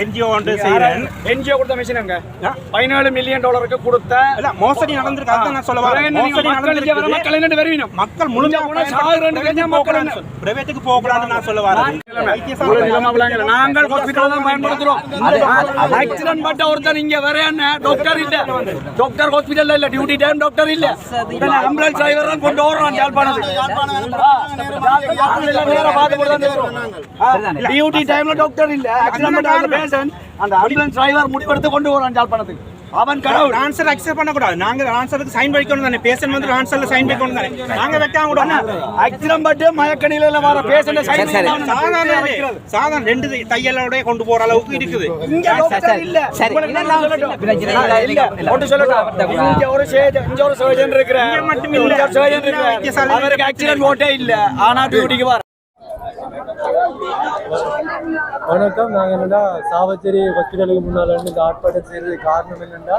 NGO கொடுத்த machine எங்க $17 million கொடுத்த மோசடி நடந்திருக்கு. அதான் நான் சொல்ல வரேன். மக்கள் முடிஞ்ச பிரைவேட்டுக்கு போகக்கூடாது நான் சொல்ல வரேன். நாங்கள் ஹாஸ்பிட்டல் தான் பயன்படுத்துறோம். ஆக்சிடென்ட் பட்ட ஒருத்தர் இங்க வரேன் டாக்டர் இல்ல, டாக்டர் ஹாஸ்பிட்டல்ல இல்ல, டியூட்டி டைம் டாக்டர் இல்ல, ஆம்புலன்ஸ் டிரைவர் தான் கொண்டு ஓடுறான் யாழ்ப்பாணத்துக்கு. டியூட்டி டைம்ல டாக்டர் இல்ல, ஆக்சிடென்ட் ஆன பேஷண்ட் அந்த ஆம்புலன்ஸ் டிரைவர் முடிவெடுத்து கொண்டு போறான் யாழ்ப்பாணத்துக்கு. அவன் கடவுள் ஆன்சர் அக்செப்ட் பண்ண கூடாது. நாங்க ஆன்சருக்கு சைன் வைக்கணும் தானே, பேஷண்ட் வந்து ஆன்சர்ல சைன் வைக்கணும் தானே. நாங்க வைக்காம கூடாது. ஆக்சிடென்ட் பட்டு மயக்கணில வர பேஷண்ட் சைன் சாதாரண ரெண்டு தையலோட கொண்டு போற அளவுக்கு இருக்குது. இங்க டாக்டர் இல்ல. சரி இதெல்லாம் இல்ல ஒன்று சொல்லட்டும். இங்க ஒரு சர்ஜன் இருக்கிற, இங்க மட்டும் இல்ல சர்ஜன் இருக்கிற, அவருக்கு ஆக்சிடென்ட் ஓட்டே இல்ல, ஆனா டியூட்டிக்கு வர. வணக்கம். நாங்கள் என்னடா சாவச்சேரி ஹாஸ்பிட்டலுக்கு முன்னால் இந்த ஆர்ப்பாட்டம் செய்யறதுக்கு காரணம் என்னென்னா,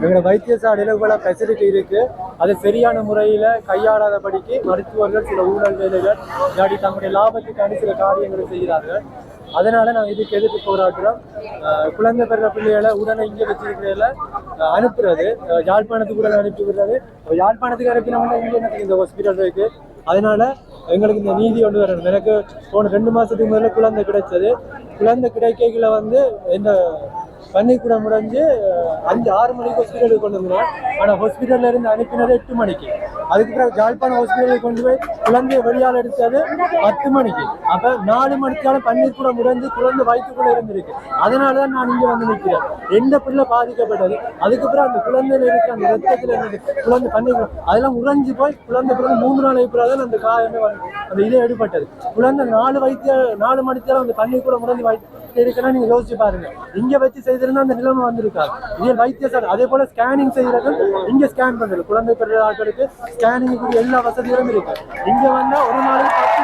எங்களோட வைத்தியசாலையில் இவ்வளோ ஃபெசிலிட்டி இருக்குது, அதை சரியான முறையில் கையாளாதபடிக்கு மருத்துவர்கள் சில ஊழல் வேலைகள் இல்லாட்டி தங்களுடைய லாபத்துக்கான சில காரியங்களை செய்கிறார்கள். அதனால் நாங்கள் இதுக்கு எதிர்த்து போராடுறோம். குழந்தை பிறந்த பிள்ளைகளை உடனே இங்கே வச்சிருக்கிறதில் அனுப்புறது, யாழ்ப்பாணத்துக்கு உடனே அனுப்பி விடுறது. யாழ்ப்பாணத்துக்கு அனுப்பினோம்னா இங்கே எனக்கு இந்த ஹாஸ்பிட்டல் இருக்குது. அதனால எங்களுக்கு இந்த நீதி கொண்டு வரணும். எனக்கு போன 2 மாதத்துக்கு முதல்ல குழந்தை கிடைச்சது. குழந்தை கிடைக்கைகளை வந்து இந்த பன்னிக்கூட முடிஞ்சு 5-6 மணிக்கு ஹாஸ்பிட்டலுக்கு கொண்டு வந்தோம். ஆனால் ஹாஸ்பிட்டலில் இருந்து அனுப்பினது 8 மணிக்கு. அதுக்கு பிறகு யாழ்ப்பாணம் ஹாஸ்பிட்டலுக்கு கொண்டு போய் குழந்தைய வெளியால் எடுத்தது 10 மணிக்கு. அப்போ 4 மணிக்கான பன்னிக்கூட முடிஞ்சு குழந்தை வயிற்றுக்குள்ளே இருந்திருக்கு. அதனால தான் நான் இங்கே வந்து நிற்கிறேன். எந்த பிள்ளை பாதிக்கப்பட்டது, அதுக்கப்புறம் அந்த குழந்தையில இருக்கிற அந்த ரத்தத்தில் இருந்தது குழந்தை பன்னிக்கூட அதெல்லாம் உறைஞ்சி போய் குழந்தை பிறகு 3 நாள் பிறகு தான் அந்த காயமே அந்த இதே எடுபட்டது. குழந்தை 4 மணிக்கால அந்த பன்னிக்கூட முடிஞ்சு வயிற்று இருக்குன்னா நீங்க யோசிச்சு பாருங்க. இங்க வச்சு செய்திருந்தா அந்த நிலைமை வந்திருக்காரு. இதே வைத்தியசாலை அதே போல ஸ்கேனிங் செய்யறது, இங்க ஸ்கேன் பண்றது, குழந்தை பிறந்த ஆட்களுக்கு ஸ்கேனிங் எல்லா வசதிகளும் இருக்கு. இங்க வந்தா ஒரு நாளைக்கு 10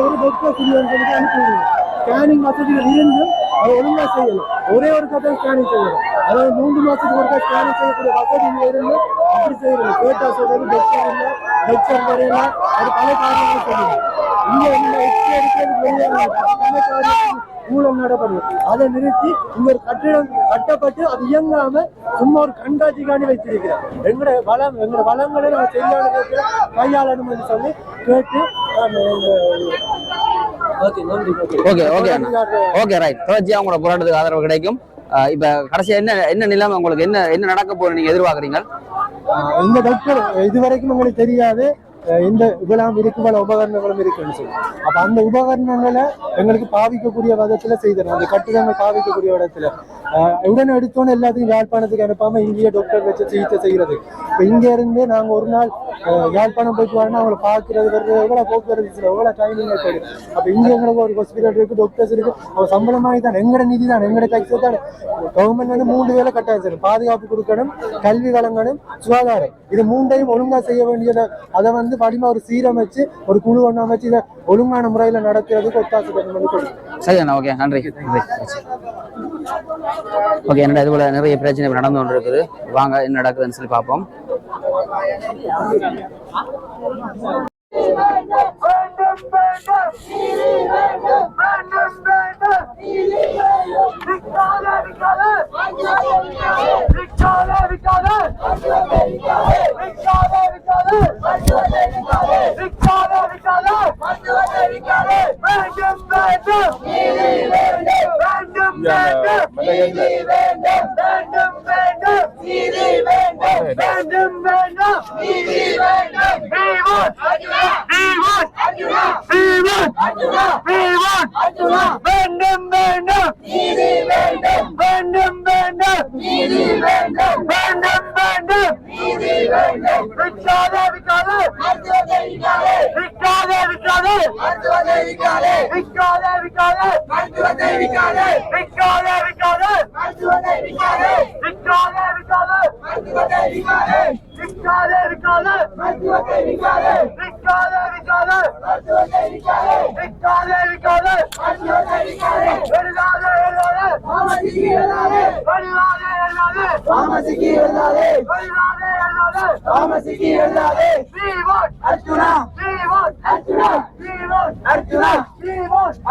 ஒரு டாக்டர் அனுப்பிடுங்க. ஸ்கேனிங் வசதிகள் இருந்தும் அதை ஒழுங்கா செய்யலாம். ஒரே ஒரு கதை ஸ்கேனிங் செய்யணும். அதாவது 3 மாசத்துக்கு ஒருக்கா ஸ்கேனிங் செய்யக்கூடிய வசதி இருந்து அப்படி செய்யறது. கேட்டா சொல்றது டாக்டர் இல்லை, டாக்டர் வரையில அது பல காரியங்கள் சொல்லுது. இங்க ஊழல் நடப்படுது. அதை நிறுத்தி இங்க ஒரு கட்டிடம் கட்டப்பட்டு அது இயங்காம சும்மா ஒரு கண்காட்சிக்காண்டி வச்சிருக்கிறேன். எங்களோட வளங்களை நம்ம சரியான கையாளணும் என்று சொல்லி கேட்டு உங்களோட போராட்டத்துக்கு ஆதரவு கிடைக்கும். இப்ப கடைசியா என்ன நிலைமை உங்களுக்கு என்ன நடக்க போற நீங்க எதிர்பார்க்குறீங்க? இந்த டாக்டர் இதுவரைக்கும் உங்களுக்கு தெரியாது இந்த இவ்வளவு இருக்கு, பல உபகரணங்களும் இருக்குன்னு சொல்லி. அப்ப அந்த உபகரணங்களை எங்களுக்கு பாவிக்கக்கூடிய விதத்துல செய்தோம். அந்த கட்டிடங்கள் பாவிக்கக்கூடிய இடத்துல உடனே எடுத்தோன்னு எல்லாத்தையும் யாழ்ப்பாணத்துக்கு அனுப்பாம இங்கேயே டாக்டர் வச்சு சிகிச்சை செய்யறது. இப்போ இங்க இருந்து நாங்க ஒரு நாள் யாழ்ப்பாணம் போயிட்டு வரணும், அவங்களை பாக்குறது வருது, எவ்வளவு போக்குவரத்து எவ்வளவு டைமிங் ஆயிடுது. அப்ப இங்க எங்களுக்கு ஒரு ஹாஸ்பிட்டல் இருக்கு, டாக்டர்ஸ் இருக்கு, அவங்க சம்பளமாகி தான் எங்களோட நிதி தான், எங்களோட டாக்ஸ் தான். கவர்மெண்ட் வந்து 3 வேலை கட்டாயம் செய்யணும். பாதுகாப்பு கொடுக்கணும், கல்வி வழங்கணும், சுகாதாரம். இது 3ஐயும் ஒழுங்கா செய்ய வேண்டியதை அதை வந்து படிமா ஒரு சீரமைச்சு ஒரு குழு ஒன்று அமைச்சு இதை ஒழுங்கான முறையில நடத்துறதுக்கு ஒத்தாசை பண்ணி. சரி அண்ணா, ஓகே, நன்றி. ஓகே, என்னடா இது போல நிறைய பிரச்சனை நடந்து கொண்டு இருக்குது. வாங்க என்ன நடக்குதுன்னு சொல்லி பார்ப்போம்.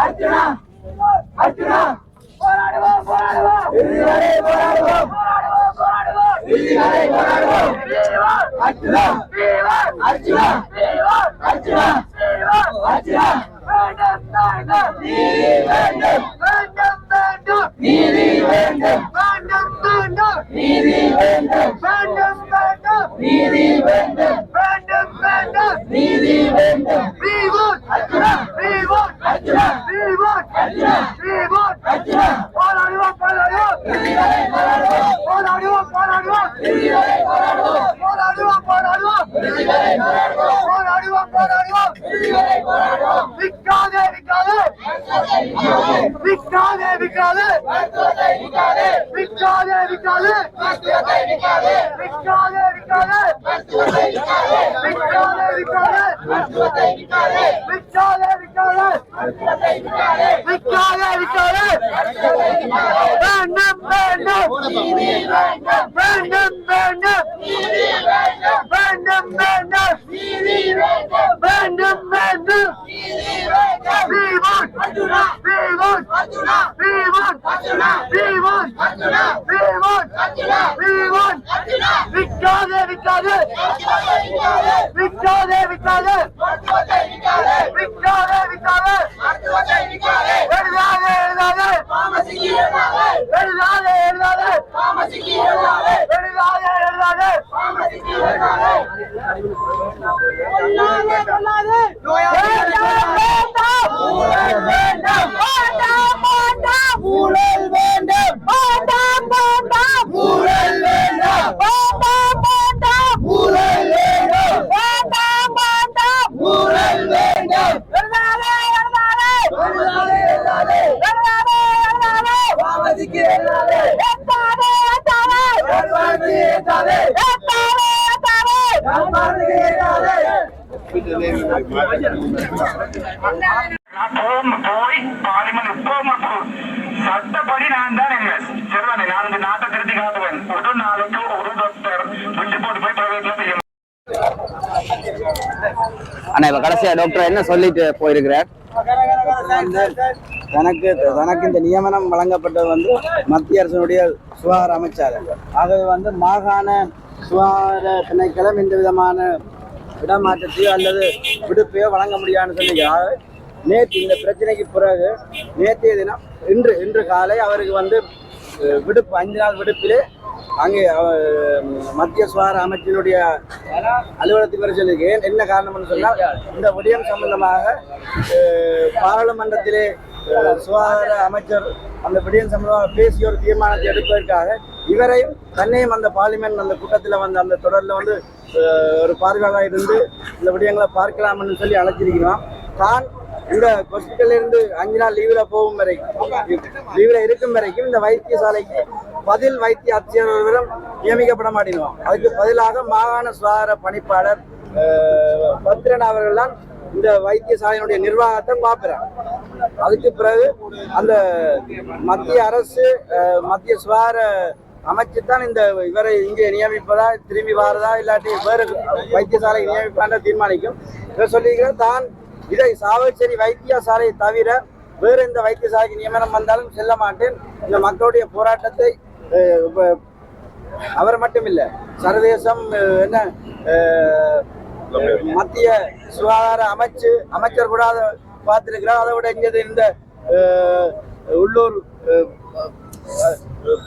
அர்ஜுனா அர்ஜுனா போராடுவோம் போராடுவோம் இறுதி வரை போராடுவோம் போராடுவோம் இறுதி வரை போராடுவோம் அர்ஜுனா அர்ஜுனா அர்ஜுனா அர்ஜுனா நீதி வேண்டும் வேண்டும் வேண்டும் நீதி வேண்டும் வேண்டும் வேண்டும் நீதி வேண்டும் வேண்டும் வேண்டும் நீதி வேண்டும் வேண்டும் வேண்டும் நீதி வேண்டும் we want Arjuna we want Arjuna we want Arjuna we want Arjuna போராடுவோம் போராடுவோம் போராடுவோம் போராடுவோம் போராடுவோம் போராடுவோம் போராடுவோம் போராடுவோம் விக்காதே விக்காதே விக்காதே விக்காதே விக்காதே விக்காதே விக்காதே விக்காதே விக்காதே விக்காதே விக்காதே விக்காதே விக்காதே வேண்டும் வேண்டும் வேண்டும் வேண்டும் வேண்டும் வேண்டும் வேண்டும் வேண்டும் we want we want we want we want we want we want விக்காதே விக்காதே விக்காதே விக்காதே விக்காதே விக்காதே எழுதாதே எழுதாதே எழுதாதே எழுதாதே எழுதாதே எழுதாதே போய் பார்லிமெண்ட் சட்டப்படி நான் தான் சொல்லுவேன். நான் இந்த நாட்டை திருத்தி காட்டுவேன். ஒரு நாளைக்கு ஒரு டாக்டர் விட்டு போட்டு போய் பிரைவேட்ல செய்ய. ஆனா இப்ப கடைசியா டாக்டர் என்ன சொல்லிட்டு போயிருக்கிறார்? தனக்கு இந்த நியமனம் வழங்கப்பட்டது வந்து மத்திய அரசினுடைய சுகாதார அமைச்சர். ஆகவே வந்து மாகாண சுகாதார திணைக்களம் எந்த விதமான இடமாற்றத்தையோ அல்லது விடுப்பையோ வழங்க முடியாதுன்னு சொல்லிக்கிறார். நேற்று இந்த பிரச்சனைக்கு பிறகு நேற்றைய தினம் இன்று காலை அவருக்கு வந்து விடுப்பு 5 நாள் விடுப்பிலே அங்கே மத்திய சுகாதார அமைச்சினுடைய அலுவலகத்துக்கு வர சொல்லியிருக்கேன். என்ன காரணம்னு சொன்னால் இந்த விடயம் சம்பந்தமாக பாராளுமன்றத்திலே சுகாதார அமைச்சர் அந்த விடயம் சம்பந்தமாக பேசி ஒரு தீர்மானத்தை எடுப்பதற்காக இவரையும் தன்னையும் அந்த பார்லிமெண்ட் அந்த கூட்டத்தில் வந்து அந்த தொடரில் வந்து ஒரு பார்வையாளராக இருந்து இந்த விடயங்களை பார்க்கலாம்னு சொல்லி அழைச்சிருக்கிறோம். தான் இந்த ஹாஸ்பிட்டலிருந்து 5 நாள் லீவில் போகும் வரைக்கும் லீவில் இருக்கும் வரைக்கும் இந்த வைத்தியசாலைக்கு பதில் வைத்திய ஆட்சியர்களும் நியமிக்கப்பட மாட்டேங்குவோம். அதுக்கு பதிலாக மாகாண சுகாதார பணிப்பாளர் பத்ரன் அவர்கள்லாம் இந்த வைத்தியசாலையினுடைய நிர்வாகத்தை பார்க்கிறார். அதுக்கு பிறகு அந்த மத்திய அரசு மத்திய சுகாதார அமைச்சு தான் இந்த இவரை இங்கே நியமிப்பதா திரும்பி வாரதா இல்லாட்டி வேறு வைத்தியசாலை நியமிப்பான்ற தீர்மானிக்கும். இவர் சொல்லியிருக்கிறார் தான் இதை சாவச்சேரி வைத்தியசாலையை தவிர வேறு எந்த வைத்தியசாலைக்கு நியமனம் வந்தாலும் செல்ல மாட்டேன். இந்த மக்களுடைய போராட்டத்தை அவர் மட்டும் இல்லை சர்வதேசம் என்ன மத்திய சுகாதார அமைச்சர் கூட அதை பார்த்திருக்கிறார். அதை விட இங்கே இந்த உள்ளூர்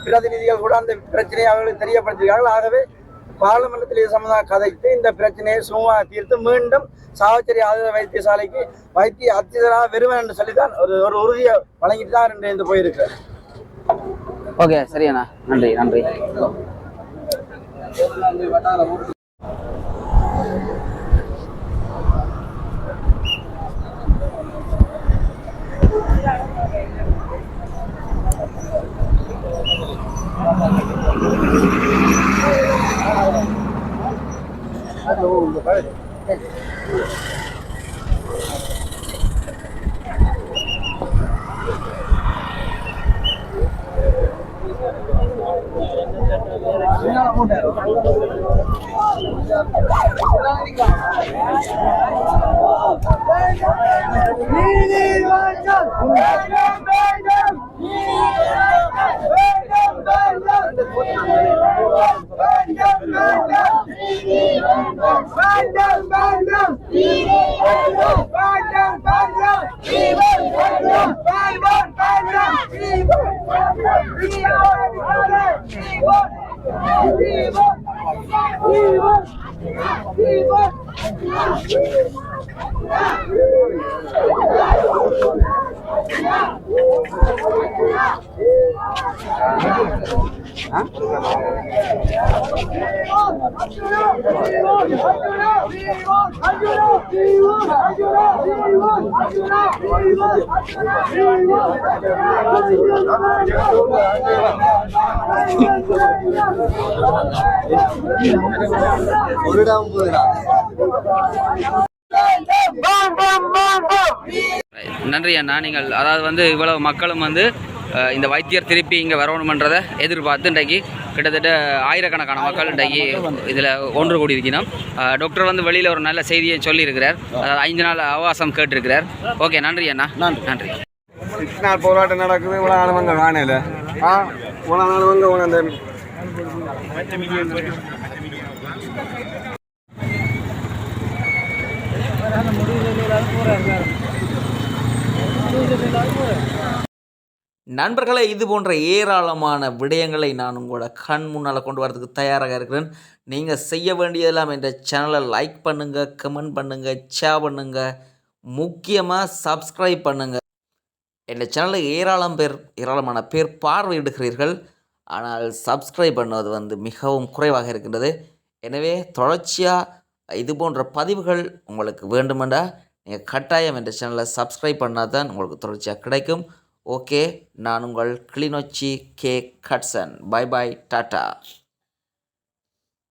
பிரதிநிதிகள் கூட அந்த பிரச்சனையை அவர்களுக்கு தெரியப்படுத்திருக்கிறார்கள். ஆகவே பார்லிமெண்டத்தில் இது சம்பந்தமாக கதைத்து இந்த பிரச்சனையை சுமூகமாக தீர்த்து மீண்டும் சாவச்சேரி ஆதார வைத்தியசாலைக்கு வைத்திய அத்தியராக வருவேன் என்று சொல்லித்தான் ஒரு உறுதியை வழங்கிட்டு தான் இன்று போயிருக்கு. ஓகே, சரியாண்ணா, நன்றி நன்றி. நீதி நன்றி அண்ணா. நீங்கள் அதாவது வந்து இவ்வளவு மக்களும் வந்து இந்த வைத்தியர் திருப்பி இங்கே வரணுமன்றதை எதிர்பார்த்து இன்றைக்கு கிட்டத்தட்ட ஆயிரக்கணக்கான மக்கள் இன்றைக்கு இதில் ஒன்று கூடி இருக்கணும். டாக்டர் வந்து வெளியில் ஒரு நல்ல செய்தியை சொல்லியிருக்கிறார். அதாவது 5 நாள் அவகாசம் கேட்டிருக்கிறார். ஓகே, நன்றி அண்ணா. நன்றி. 6 நாள் போராட்டம் நடக்குது. இவ்வளோ ஆளுவங்க காணையில் இவ்வளோ ஆளுவங்க அந்த நண்பர்களே, இது போன்ற ஏராளமான விடயங்களை நான் உங்களோட கண் முன்னால் கொண்டு வரதுக்கு தயாராக இருக்கிறேன். நீங்கள் செய்ய வேண்டியதெல்லாம் இந்த சேனலை லைக் பண்ணுங்கள், கமெண்ட் பண்ணுங்கள், ஷேர் பண்ணுங்கள், முக்கியமாக சப்ஸ்கிரைப் பண்ணுங்கள். இந்த சேனலை ஏராளமான பேர் பார்வையிடுகிறீர்கள். ஆனால் சப்ஸ்கிரைப் பண்ணுவது வந்து மிகவும் குறைவாக இருக்கின்றது. எனவே தொடர்ச்சியாக இது போன்ற பதிவுகள் உங்களுக்கு வேண்டுமெண்டா நீங்கள் கட்டாயம் இந்த சேனலை சப்ஸ்கிரைப் பண்ணால் தான் உங்களுக்கு தொடர்ச்சியாக கிடைக்கும். ஓகே, நான் உங்கள் Kilinochchi K kitchen. Bye bye, tata.